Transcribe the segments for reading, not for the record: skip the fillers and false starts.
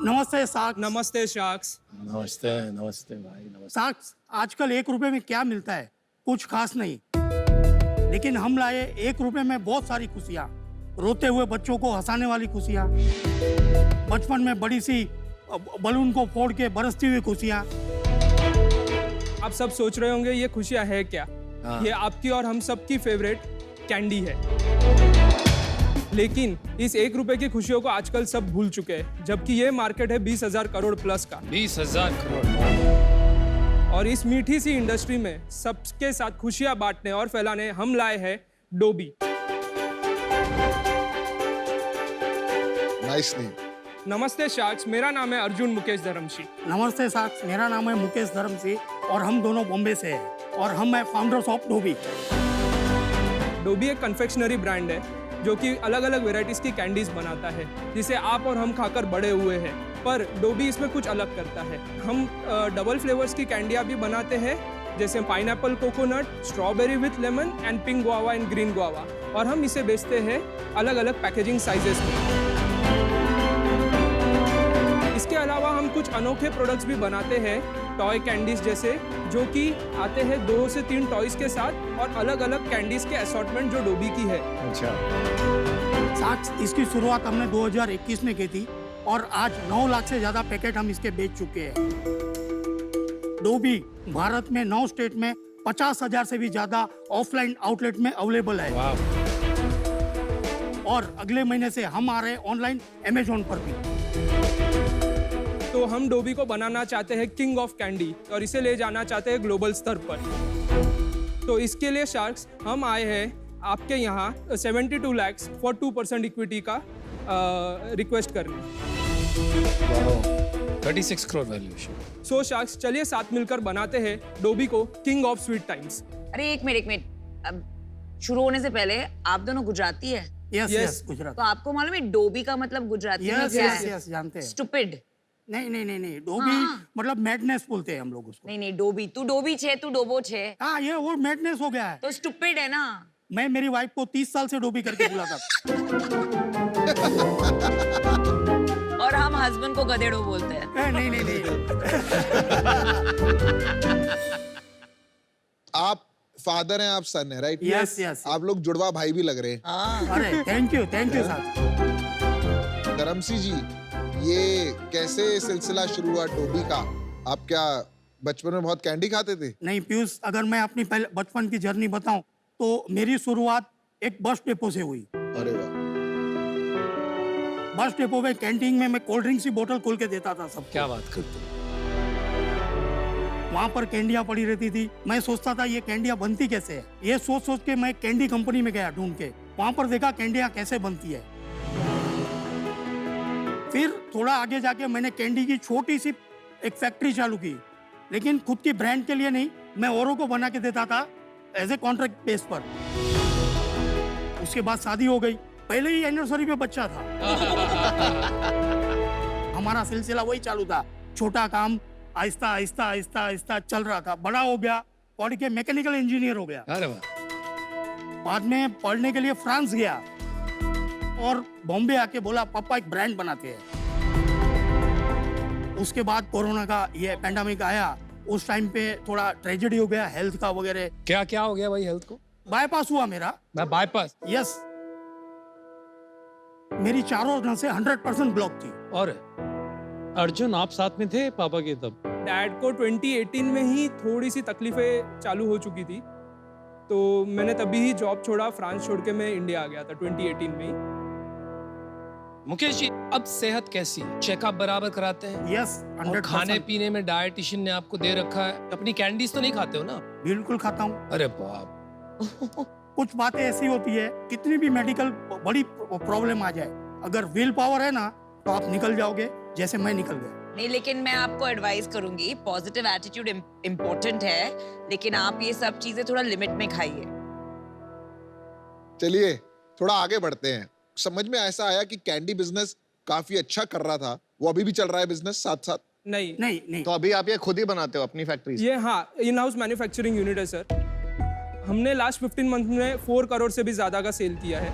नमस्ते साक्ष। नमस्ते शाक्स। नमस्ते नमस्ते भाई नमस्ते। साक्ष, आजकल 1 रुपए में क्या मिलता है? कुछ खास नहीं, लेकिन हम लाए 1 रुपए में बहुत सारी खुशियाँ। रोते हुए बच्चों को हंसाने वाली खुशियाँ, बचपन में बड़ी सी बलून को फोड़ के बरसती हुई खुशियाँ। आप सब सोच रहे होंगे ये खुशियाँ है क्या? ये आपकी और हम सब की फेवरेट कैंडी है। लेकिन इस 1 रुपए की खुशियों को आजकल सब भूल चुके हैं, जबकि ये मार्केट है 20,000 करोड़ प्लस का। 20,000 करोड़। और इस मीठी सी इंडस्ट्री में सबके साथ खुशियां बांटने और फैलाने हम लाए हैं डोबी। Nice name. नमस्ते शाक्स, मेरा नाम है अर्जुन मुकेश धर्मशी। नमस्ते साक्ष, मेरा नाम है मुकेश धर्मसी और हम दोनों बॉम्बे से हैं और हम हैं फाउंडर्स ऑफ डोबी। डोबी एक कन्फेक्शनरी ब्रांड है जो कि अलग अलग वेराइटीज की कैंडीज बनाता है, जिसे आप और हम खाकर बड़े हुए हैं। पर डोबी इसमें कुछ अलग करता है। हम डबल फ्लेवर्स की कैंडियाँ भी बनाते हैं, जैसे pineapple coconut, strawberry with lemon and pink guava and green guava. और हम इसे बेचते हैं अलग अलग पैकेजिंग साइजेस में। इसके अलावा हम कुछ अनोखे प्रोडक्ट्स भी बनाते हैं, टॉय कैंडीज जैसे, जो कि आते हैं 2 से 3 टॉयज के साथ और अलग अलग कैंडीज के असॉर्टमेंट जो डोबी की है। अच्छा। साक्ष, इसकी शुरुआत हमने 2021 में की थी और आज 9 लाख से ज्यादा पैकेट हम इसके बेच चुके हैं। डोबी भारत में 9 स्टेट में 50,000 से भी ज्यादा ऑफलाइन आउटलेट में अवेलेबल है। वाह। और अगले महीने से हम आ रहे हैं ऑनलाइन अमेजोन पर भी। तो हम डोबी को बनाना चाहते हैं किंग ऑफ कैंडी और इसे ले जाना चाहते हैं ग्लोबल स्तर पर। तो इसके लिए शार्क्स हम आए हैं आपके यहाँ 72 lakhs फॉर 2% इक्विटी का रिक्वेस्ट करने। 36 करोड़ वैल्यूएशन। सो शार्क्स, चलिए साथ मिलकर बनाते हैं डोबी को किंग ऑफ स्वीट टाइम्स। अरे एक मिनट, अब शुरू होने से पहले आप दोनों गुजराती है? Yes Yes. यस, गुजरात। तो आपको मालूम है डोबी का मतलब गुजराती में यस क्या यस है? यस, जानते हैं। स्टूपिड। नहीं, डोबी मतलब मैडनेस बोलते हैं हम लोग उसको। नहीं डोबी, तू डोबी छे, तू डोबो छे, हाँ, ये वो मैडनेस हो गया है। तो स्टूपिड है ना। मैं मेरी वाइफ को 30 साल से डोबी करके बुलाता था। और हम हस्बैंड को गधेड़ो बोलते हैं। नहीं। आप फादर हैं, आप सन है, राइट? Yes yes. आप लोग जुड़वा भाई भी लग रहे हैं। अरे थैंक यू साहब। धर्मसी जी, ये कैसे सिलसिला शुरू हुआ डोबी का? आप क्या बचपन में बहुत कैंडी खाते थे? नहीं पीयूष, अगर मैं अपनी पहले बचपन की जर्नी बताऊं तो मेरी शुरुआत एक बस डेपो से हुई। अरे वाह। बस डेपो में कैंटीन में मैं कोल्ड ड्रिंक्स की बोतल खोल के देता था सबको। क्या बात करते हो? वहाँ पर कैंडियाँ पड़ी रहती थी। मैं सोचता था ये कैंडियाँ बनती कैसे है। ये सोच के मैं कैंडी कंपनी में गया ढूंढ के। वहाँ पर देखा कैंडियाँ कैसे बनती है। फिर थोड़ा आगे जाके मैंने कैंडी की छोटी सी एक फैक्ट्री चालू की, लेकिन खुद की ब्रांड के लिए नहीं, मैं औरों को बना के देता था एज ए कॉन्ट्रैक्ट बेस पर। उसके बाद शादी हो गई, पहले ही एनिवर्सरी पे बच्चा था। हमारा सिलसिला वही चालू था, छोटा काम आहिस्ता चल रहा था। बड़ा हो गया, पढ़ के मैकेनिकल इंजीनियर हो गया। अरे वाह। बाद में पढ़ने के लिए फ्रांस गया और बॉम्बे आके बोला पापा एक ब्रांड बनाते हैं। उसके बाद कोरोना का ये पैंडेमिक आया। उस टाइम पे थोड़ा ट्रेजेडी हो गया हेल्थ का वगैरह। क्या क्या हो गया भाई हेल्थ को? बाईपास हुआ मेरा। बाईपास? यस। मेरी चारों नसें 100% ब्लॉक थी। और अर्जुन, आप साथ में थे पापा के तब? डैड को 2018 में ही थोड़ी सी तकलीफें चालू हो चुकी थी, तो मैंने तभी ही जॉब छोड़ा, फ्रांस छोड़ के मैं इंडिया आ गया था 2018 में ही। मुकेश जी, अब सेहत कैसी है? चेकअप बराबर कराते हैं? यस, और 100%। खाने पीने में डाइटिशियन ने आपको दे रखा है? अपनी कैंडीज तो नहीं खाते हो ना? बिल्कुल खाता हूँ। अरे बाप। कुछ बातें ऐसी होती है, कितनी भी मेडिकल बड़ी प्रॉब्लम आ जाए, अगर विल पावर है ना तो आप निकल जाओगे, जैसे मैं निकल गया। नहीं, लेकिन मैं आपको एडवाइस करूंगी, पॉजिटिव एटीट्यूड इम्पोर्टेंट है, लेकिन आप ये सब चीजें थोड़ा लिमिट में खाइए। चलिए थोड़ा आगे बढ़ते हैं। समझ में ऐसा आया कि कैंडी बिजनेस काफी अच्छा कर रहा था, वो अभी भी चल रहा है बिजनेस साथ साथ? नहीं। तो अभी आप ये खुद ही बनाते हो अपनी फैक्ट्री से? ये हाँ, इन हाउस मैन्युफैक्चरिंग यूनिट है सर। हमने लास्ट 15 मंथ में 4 करोड़ से भी ज्यादा का सेल किया है।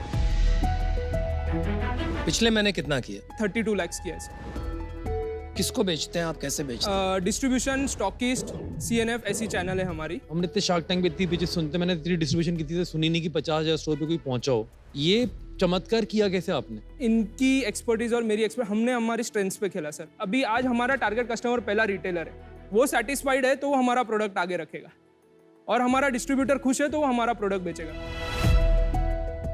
पिछले महीने कितना किया? 32 lakhs किया है सर। किसको बेचते हैं आप, कैसे बेचते हैं? डिस्ट्रीब्यूशन, स्टॉकिस्ट, CNF ऐसी चैनल है हमारी। हमने इतने शार्क टैंक में इतनी पीछे सुनते, मैंने इतनी डिस्ट्रीब्यूशन की थी सुनी नहीं कि 50,000 स्टोर पे कोई पहुंचा हो। ये चमत्कार किया कैसे आपने? इनकी एक्सपर्टीज और मेरी एक्सपर्ट, हमने हमारी स्ट्रेंथ्स पे खेला सर। अभी आज हमारा टारगेट कस्टमर पहला रिटेलर है, वो सेटिस्फाइड है तो वो हमारा प्रोडक्ट आगे रखेगा, और हमारा डिस्ट्रीब्यूटर खुश है तो वो हमारा प्रोडक्ट बेचेगा।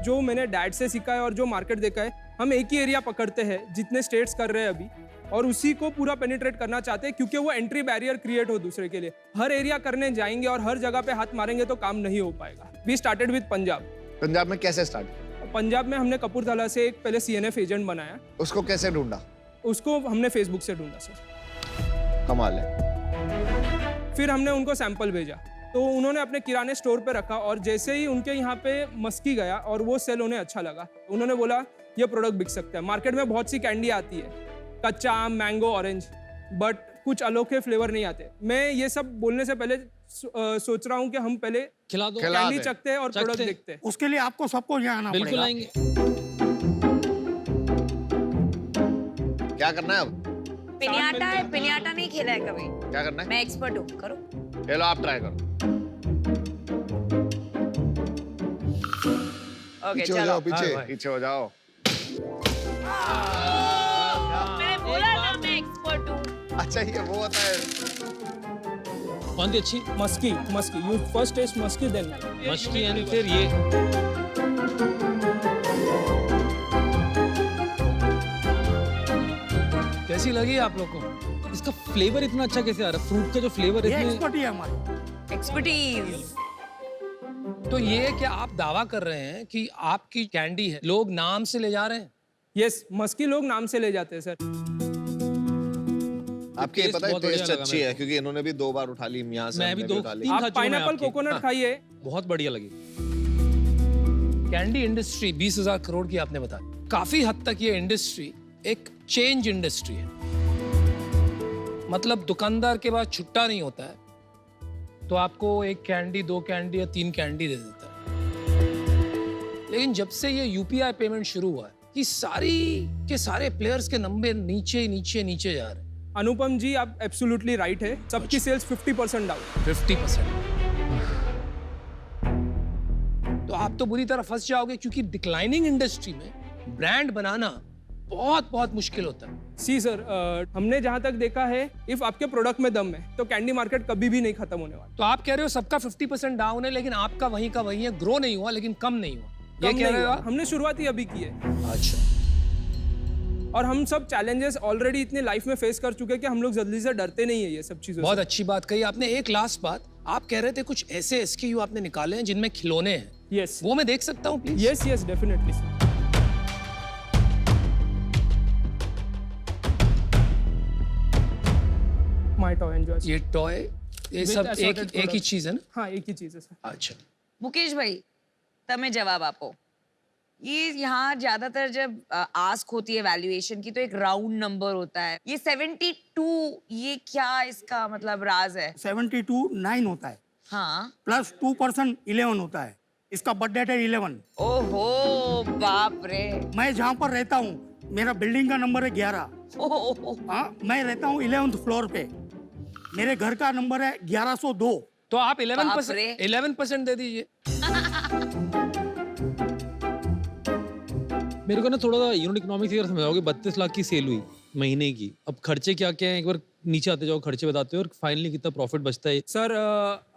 जो मैंने डैड से सीखा है और जो मार्केट देखा है, हम एक ही एरिया पकड़ते हैं जितने स्टेट्स कर रहे हैं अभी, और उसी को पूरा पेनिट्रेट करना चाहते हैं, क्योंकि वो एंट्री बैरियर क्रिएट हो दूसरे के लिए। हर एरिया करने जाएंगे और हर जगह पे हाथ मारेंगे तो काम नहीं हो पाएगा। We started with Punjab. Punjab में कैसे स्टार्ट? पंजाब में हमने कपूरथला से एक पहले CNF एजेंट बनाया, उसको कैसे ढूंढा? उसको हमने फेसबुक से ढूंढा सर। कमाल है। फिर हमने उनको सैंपल भेजा, तो उन्होंने अपने किराने स्टोर पे रखा, और जैसे ही उनके यहाँ पे मस्की गया और वो सेल उन्हें अच्छा लगा, उन्होंने बोला ये प्रोडक्ट बिक सकता है। मार्केट में बहुत सी कैंडी आती है, कच्चा आम, मैंगो, ऑरेंज, बट कुछ अनोखे फ्लेवर नहीं आते। मैं ये सब बोलने से पहले सोच रहा हूँ कि हम पहले खिला दो। खिला कैंडी दे। चखते हैं और चखते प्रोडक्ट हैं। देखते हैं। उसके लिए आपको सबको यहाँ आना बिल्कुल पड़ेगा। आएंगे। क्या करना है अब? पिनियाटा है, पिनियाटा नहीं खेला है कभी। क्या करना है? मैं एक्सपर्ट हूँ, करो। चलो आप ट्राई करो। ओके पीछे हो चलो। जाओ, पीछे। पीछे हो जाओ। मैंने बोला ना मैं एक्सपर्ट हूँ। अच्छा ये वो होता है। कौन सी अच्छी? Musky, musky, you first test musky, then musky and फिर ये। कैसी लगी आप लोग को? इसका फ्लेवर इतना अच्छा कैसे आ रहा है? फ्रूट का जो फ्लेवर ये है एक्सपर्ट ही है हमारी। एक्सपर्टीज। तो ये क्या आप दावा कर रहे हैं कि आपकी कैंडी है, लोग नाम से ले जा रहे हैं? यस, मस्की लोग नाम से ले जाते हैं सर। आपके ये टेस्ट पता है बहुत बढ़िया टेस्ट लगा अच्छी मेरे है, क्योंकि इन्होंने भी 2 बार उठा ली, यहाँ से मैं हमने भी 2 उठा ली। 3 खा आप चुका हूं मैं पाइनएप्पल आपकी। कोकोनट खाइए। बहुत बढ़िया लगी। कैंडी इंडस्ट्री 20,000 करोड़ की आपने बताया। काफी हद तक ये इंडस्ट्री एक चेंज इंडस्ट्री है, मतलब दुकानदार के पास छुट्टा नहीं होता है, तो आपको 1 कैंडी, 2 कैंडी या 3 कैंडी दे देता है। लेकिन जब से ये UPI पेमेंट शुरू हुआ है, कि सारी के सारे प्लेयर्स के नंबर नीचे नीचे नीचे जा रहे हैं। अनुपम जी, आप एब्सोल्युटली राइट है। सबकी सेल्स 50% डाउन। 50%। तो आप तो बुरी तरह फंस जाओगे, क्योंकि डिक्लाइनिंग इंडस्ट्री में ब्रांड बनाना बहुत बहुत मुश्किल होता है। सी सर, हमने जहां तक देखा है, इफ आपके प्रोडक्ट में दम है तो कैंडी मार्केट कभी भी नहीं खत्म होने वाला। तो आप कह रहे हो सबका 50% डाउन है, लेकिन आपका वहीं का वहीं है, ग्रो नहीं हुआ लेकिन कम नहीं हुआ, ये कम कह नहीं रहे हो हुआ। आप? हमने शुरुआत ही अभी की है, अच्छा। और हम सब चैलेंजेस ऑलरेडी इतने लाइफ में फेस कर चुके हैं कि हम लोग जल्दी से डरते नहीं है ये सब चीजों बहुत से। अच्छी बात कही आपने। एक लास्ट बात, आप कह रहे थे कुछ ऐसे SKU आपने निकाले हैं जिनमें खिलौने हैं, यस वो मैं देख सकता हूँ please? Yes yes, definitely. My toy enjoy. ये टॉय, ये With सब assorted एक ही products. चीज है ना? हाँ, एक ही चीज है सर। अच्छा। मुकेश भाई, तमें जवाब आपो। ये यहाँ ज्यादातर जब आस्क होती है वैल्यूएशन की, तो एक राउंड नंबर होता है। ये 72, ये क्या इसका मतलब राज है? 72 9 होता है, हाँ। प्लस 2% 11 होता है। इसका बर्थडे है 11। ओहो बाप रे। मैं जहाँ पर रहता हूँ, मेरा बिल्डिंग का नंबर है 11। ओहो। हाँ, मैं रहता हूँ 11th फ्लोर पे। मेरे घर का नंबर है 1102। तो आप बाप 11% रे। 11% दे दीजिए। मेरे को ना थोड़ा सा यूनिट इकोनॉमिक्स अगर समझाओगे, 32 लाख की सेल हुई महीने की, अब खर्चे क्या क्या है, एक बार नीचे आते जाओ, खर्चे बताते हो, और फाइनली कितना प्रॉफिट बचता है? सर,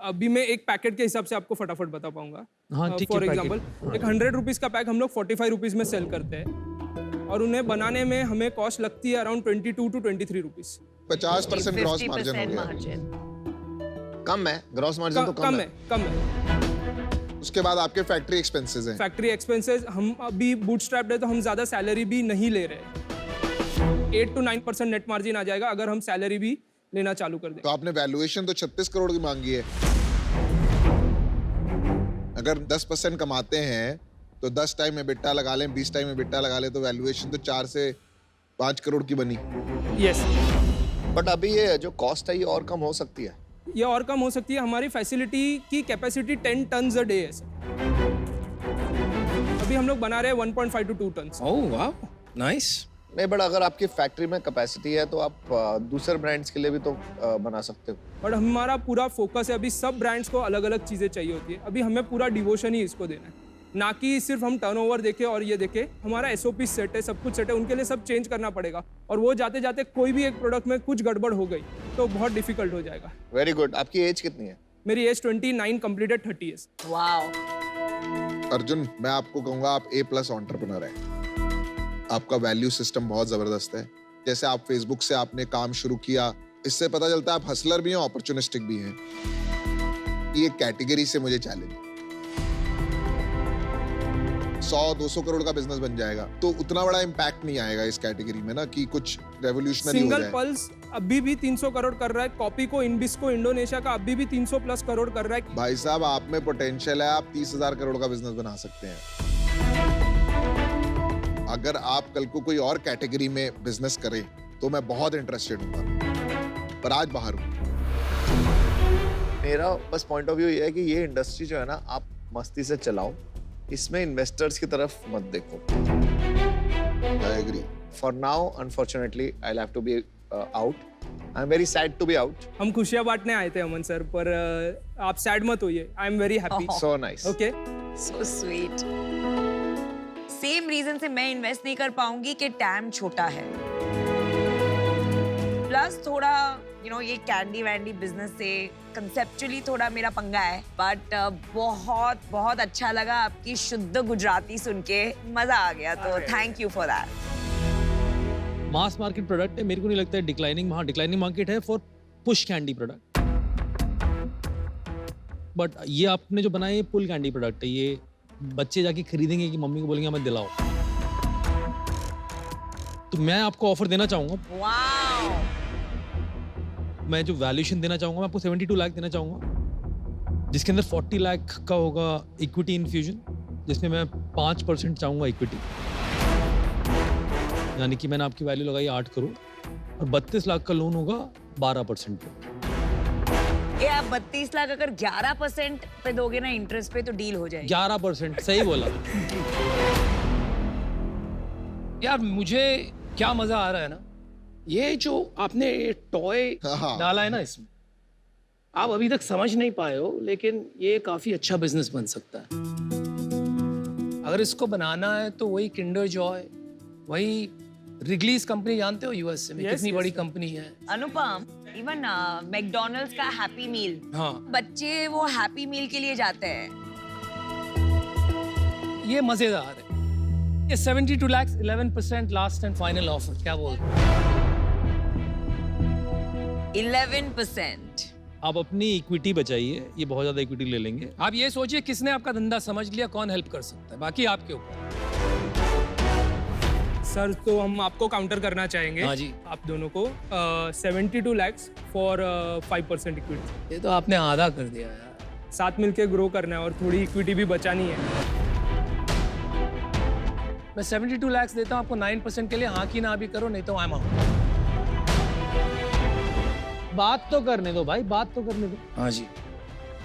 अभी मैं एक पैकेट के हिसाब से आपको फटाफट बता पाऊंगा। हाँ, ठीक है, फॉर पैकेट। एग्जाम्पल, एक 100 रुपीज़ का पैक हम लोग 45 रुपीज़ में सेल करते हैं, और उन्हें बनाने में हमें कॉस्ट लगती है around 22 to 23 rupees. 50% gross margin हो 50% गया। मार्जिन। कम है, ग्रॉस मार्जिन तो कम है, कम है। उसके बाद आपके फैक्ट्री एक्सपेंसेस हैं। फैक्ट्री एक्सपेंसेस, हम अभी बूटस्ट्रैप्ड है तो हम ज़्यादा सैलरी भी नहीं ले रहे। 8 to 9% नेट मार्जिन आ जाएगा अगर हम सैलरी भी लेना चालू कर दें। तो आपने वैल्यूएशन तो 36 करोड़ की मांगी है। अगर 10% कमाते हैं तो 10 टाइम में बिट्टा लगा लें, 20 टाइम में बिट्टा लगा लें, तो वैल्यूएशन तो 4 से 5 करोड़ की बनी। यस, बट अभी ये जो कॉस्ट है ये और कम हो सकती है। ये और कम हो सकती है। हमारी फैसिलिटी की कैपेसिटी 10 टन्स अ डे है सर। अभी हम लोग बना रहे हैं 1.5 to 2 टन्स। ओह वाह, नाइस। नहीं, बट अगर आपकी फैक्ट्री में कैपेसिटी है तो आप दूसरे ब्रांड्स के लिए भी तो बना सकते हो। बट हमारा पूरा फोकस है अभी सब ब्रांड्स को अलग अलग चीज़ें चाहिए होती है। अभी हमें पूरा डिवोशन ही इसको देना है, ना कि सिर्फ हम टर्नओवर देखें और ये देखें। हमारा SOP सेट है, सब कुछ सेट है, उनके लिए सब चेंज करना पड़ेगा। और वो जाते जाते कोई भी एक प्रोडक्ट में कुछ गड़बड़ हो गई तो बहुत डिफिकल्ट हो जाएगा। Very good. आपकी एज कितनी है? मेरी age 29 completed 30 years. Wow. Arjun, मैं आपको कहूंगा आप A+ एंटरप्रेन्योर हैं। आपका वैल्यू सिस्टम बहुत जबरदस्त है। जैसे आप फेसबुक से आपने काम शुरू किया, इससे पता चलता है आप हसलर भी हैं, अपॉर्चुनिस्टिक भी हैं। ये कैटेगरी से मुझे चैलेंज, 100-200 करोड़ का बिजनेस बन जाएगा तो उतना बड़ा इम्पैक्ट नहीं आएगा इस कैटेगरी में ना कि कुछ रेवोल्यूशनरी हो सिंगल जाए। पल्स अभी भी 300 करोड़ कर रहा है। कॉपी को इनबिस्को इंडोनेशिया का अभी भी 300+ करोड़ कर रहा है। भाई साहब, आप में पोटेंशियल है, आप 30,000 करोड़ का बिजनेस बना सकते हैं। अगर आप कल को कोई और कैटेगरी में बिजनेस करें तो मैं बहुत इंटरेस्टेड हूँ, पर आज बाहर हूँ। मेरा बस पॉइंट ऑफ व्यू ये है कि ये इंडस्ट्री जो है ना, आप मस्ती से चलाओ, इसमें इन्वेस्टर्स की तरफ मत देखो। I agree. For now unfortunately I have to be out. I am very sad to be out. हम खुशियां बांटने आए थे अमन सर, पर आप सैड मत होइए। I am very happy. So nice. Okay, so sweet. Same reason से मैं इन्वेस्ट नहीं कर पाऊंगी कि टैम छोटा है, प्लस थोड़ा ये कैंडी वैंडी बिजनेस से कंसेप्चुअली थोड़ा मेरा पंगा है। बट बहुत बहुत अच्छा लगा आपकी शुद्ध गुजराती सुन के, मजा आ गया। तो thank you for that. Mass market product है, मेरे को नहीं लगता है डिक्लाइनिंग मार्केट है for push candy product. But ये आपने जो बनाया ये पुल कैंडी प्रोडक्ट है। ये बच्चे जाके खरीदेंगे कि मम्मी को बोलेंगे हमें दिलाओ। तो मैं आपको ऑफर देना चाहूंगा। वाओ। मैं जो वैल्यूएशन देना चाहूंगा, मैं आपको 72 लाख देना चाहूंगा, जिसके अंदर 40 लाख का होगा इक्विटी इन्फ्यूजन, जिसमें मैं 5% चाहूंगा इक्विटी। यानी कि मैंने आपकी वैल्यू लगाई 8 करोड़ और 32 लाख का लोन होगा 12% पे। ये आप 32 लाख अगर 11% पे दोगे ना इंटरेस्ट पे, तो डील हो जाएगी। 11%, सही बोला। यार मुझे क्या मजा आ रहा है ना, ये जो आपने टॉय हाँ। डाला है ना इसमें, आप अभी तक समझ नहीं पाए हो, लेकिन ये काफी अच्छा बिजनेस बन सकता है। अगर इसको बनाना है तो वही किंडर जॉय, वही रिगलीज कंपनी, जानते हो यूएसए में कितनी बड़ी कंपनी है। अनुपम, इवन मैकडॉनल्ड्स का हैप्पी मील, हाँ, बच्चे वो हैप्पी मील के लिए जाते हैं। ये मजेदार है। ये 72 lakh 11% last and final offer, क्या बोल 11%। आप अपनी इक्विटी बचाइए, ये बहुत ज्यादा इक्विटी ले लेंगे। आप ये सोचिए किसने आपका धंधा समझ लिया, कौन हेल्प कर सकता है, बाकी आपके ऊपर। सर तो हम आपको काउंटर करना चाहेंगे। हाँ जी। आप दोनों को 72 लाख फॉर 5% इक्विटी। ये तो आपने आधा कर दिया यार। साथ मिलके ग्रो करना है और थोड़ी इक्विटी भी बचानी है। मैं 72 लाख देता हूँ आपको 9% के लिए, हाँ की ना भी करो, नहीं तो आई एम आउट। बात तो करने दो भाई, बात तो करने दो। हाँ जी।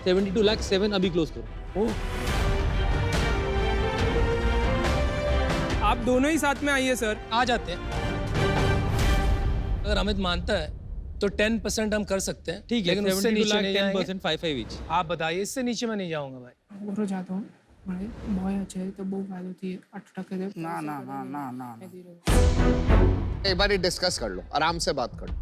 72 लाख 7 अभी क्लोज करो। आप दोनों ही साथ में आइए सर। आ जाते हैं। अगर अमित मानता है तो 10% हम कर सकते हैं। ठीक है, लेकिन उससे 72 नीचे लाख नहीं जाएंगे। 10% 5 ईच। आप बताइए, इससे नीचे मैं नहीं जाऊंगा भाई। ओरो जाता हूँ भाई, बहुत अच्छे तो बहुत फायदा होती है। 8% दे। ना ना ना ना ना एक बार डिस्कस कर लो, आराम से बात कर लो।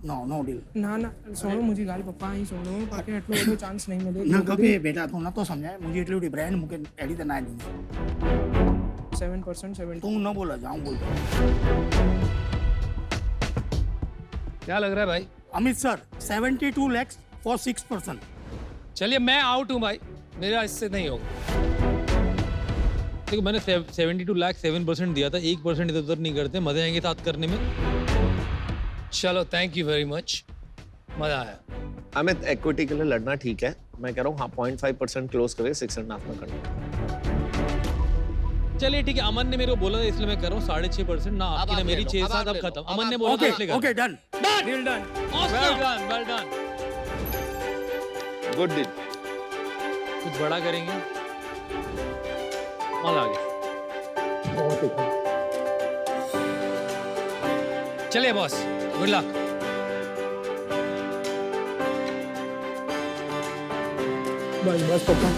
No deal. ना ना सोनो मुझे गाली पप्पा ही सोनो बाकी એટલો બધો ચાન્સ નહીં મળે। न कभी बेटा तू न तो समझाए मुझे इतनी बड़ी ब्रांड मुके एडी तो ना दी 7% 7। तू न बोला जाऊं बोलता। क्या लग रहा है भाई? Amit sir 72 lakhs for 6%। चलिए मैं आउट हूँ भाई, मेरा इससे नहीं होगा। देखो मैंने 72 लाख 7% दिया था, 1% इधर उधर नहीं करते, मजे आएंगे साथ करने में। चलो थैंक यू वेरी मच, मजा आया। अमित, इक्विटी के लिए लड़ना ठीक है, मैं कह रहा हूँ हाँ 0.5% क्लोज करे, 6.5 में करना। चलिए ठीक है, अमन ने मेरे को बोला था इसलिए मैं कर रहा हूँ 6.5%। ना आपकी ना मेरी 6-7 अब खत्म। अमन ने बोला था इसलिए कर। Okay done. Deal done. Well done, well done. Good deal. कुछ बड़ा करेंगे। माल आ गया। चलिए बॉस, गुड लक। बस बस पापा